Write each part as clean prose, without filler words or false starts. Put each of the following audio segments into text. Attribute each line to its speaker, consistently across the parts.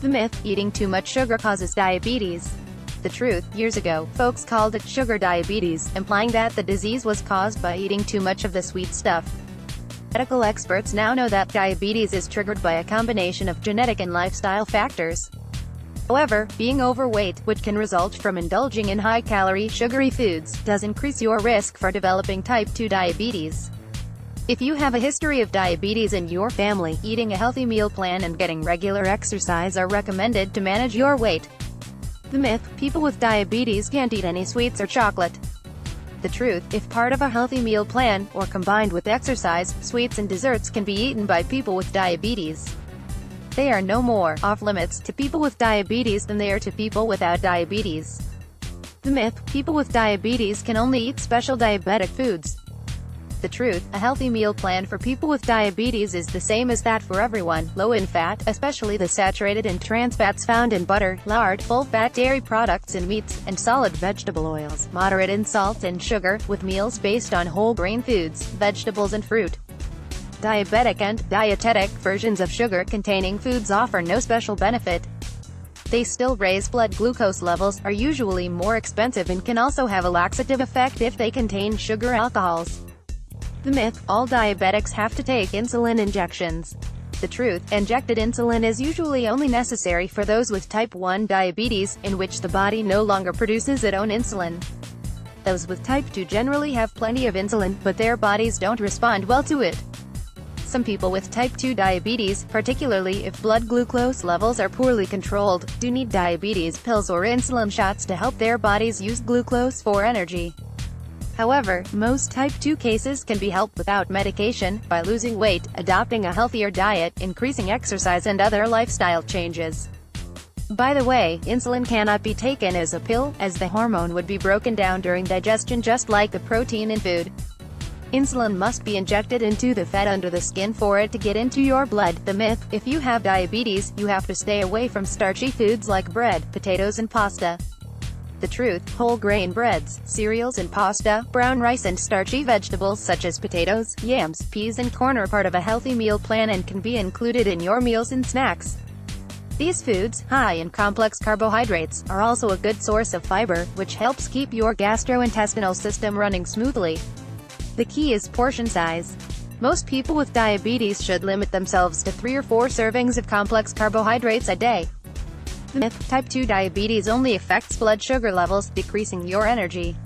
Speaker 1: The myth, eating too much sugar causes diabetes. The truth, years ago, folks called it sugar diabetes, implying that the disease was caused by eating too much of the sweet stuff. Medical experts now know that diabetes is triggered by a combination of genetic and lifestyle factors. However, being overweight, which can result from indulging in high-calorie, sugary foods, does increase your risk for developing type 2 diabetes. If you have a history of diabetes in your family, eating a healthy meal plan and getting regular exercise are recommended to manage your weight. The myth, people with diabetes can't eat any sweets or chocolate. The truth, if part of a healthy meal plan, or combined with exercise, sweets and desserts can be eaten by people with diabetes. They are no more off-limits to people with diabetes than they are to people without diabetes. The myth, people with diabetes can only eat special diabetic foods. The truth, a healthy meal plan for people with diabetes is the same as that for everyone, low in fat, especially the saturated and trans fats found in butter, lard, full-fat dairy products and meats, and solid vegetable oils, moderate in salt and sugar, with meals based on whole grain foods, vegetables and fruit. Diabetic and dietetic versions of sugar-containing foods offer no special benefit. They still raise blood glucose levels, are usually more expensive and can also have a laxative effect if they contain sugar alcohols. The myth, all diabetics have to take insulin injections. The truth, injected insulin is usually only necessary for those with type 1 diabetes, in which the body no longer produces its own insulin. Those with type 2 generally have plenty of insulin, but their bodies don't respond well to it. Some people with type 2 diabetes, particularly if blood glucose levels are poorly controlled, do need diabetes pills or insulin shots to help their bodies use glucose for energy. However, most type 2 cases can be helped without medication, by losing weight, adopting a healthier diet, increasing exercise and other lifestyle changes. By the way, insulin cannot be taken as a pill, as the hormone would be broken down during digestion just like the protein in food. Insulin must be injected into the fat under the skin for it to get into your blood. The myth, if you have diabetes, you have to stay away from starchy foods like bread, potatoes and pasta. The truth, whole grain breads, cereals and pasta, brown rice and starchy vegetables such as potatoes, yams, peas and corn are part of a healthy meal plan and can be included in your meals and snacks. These foods, high in complex carbohydrates, are also a good source of fiber, which helps keep your gastrointestinal system running smoothly. The key is portion size. Most people with diabetes should limit themselves to 3 or 4 servings of complex carbohydrates a day. The myth, type 2 diabetes only affects blood sugar levels, decreasing your energy.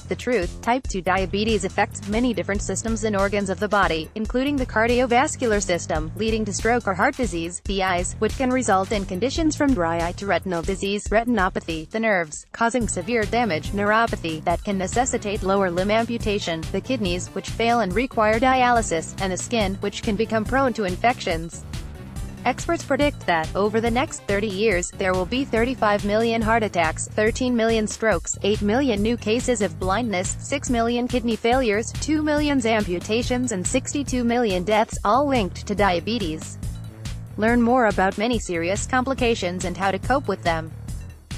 Speaker 1: The truth, type 2 diabetes affects many different systems and organs of the body, including the cardiovascular system, leading to stroke or heart disease, the eyes, which can result in conditions from dry eye to retinal disease, retinopathy, the nerves, causing severe damage, neuropathy, that can necessitate lower limb amputation, the kidneys, which fail and require dialysis, and the skin, which can become prone to infections. Experts predict that, over the next 30 years, there will be 35 million heart attacks, 13 million strokes, 8 million new cases of blindness, 6 million kidney failures, 2 million amputations and 62 million deaths, all linked to diabetes. Learn more about many serious complications and how to cope with them.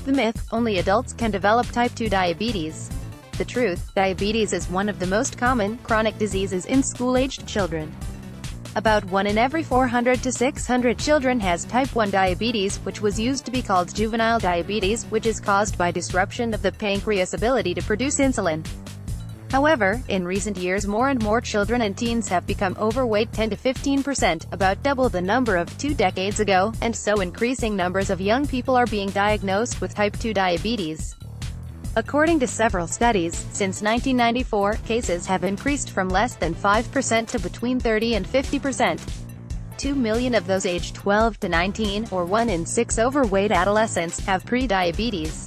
Speaker 1: The myth, only adults can develop type 2 diabetes. The truth, diabetes is one of the most common, chronic diseases in school-aged children. About 1 in every 400 to 600 children has type 1 diabetes, which was used to be called juvenile diabetes, which is caused by disruption of the pancreas' ability to produce insulin. However, in recent years more and more children and teens have become overweight 10 to 15%, about double the number of 2 decades ago, and so increasing numbers of young people are being diagnosed with type 2 diabetes. According to several studies, since 1994, cases have increased from less than 5% to between 30 and 50%. 2 million of those aged 12 to 19, or 1 in 6 overweight adolescents, have pre-diabetes.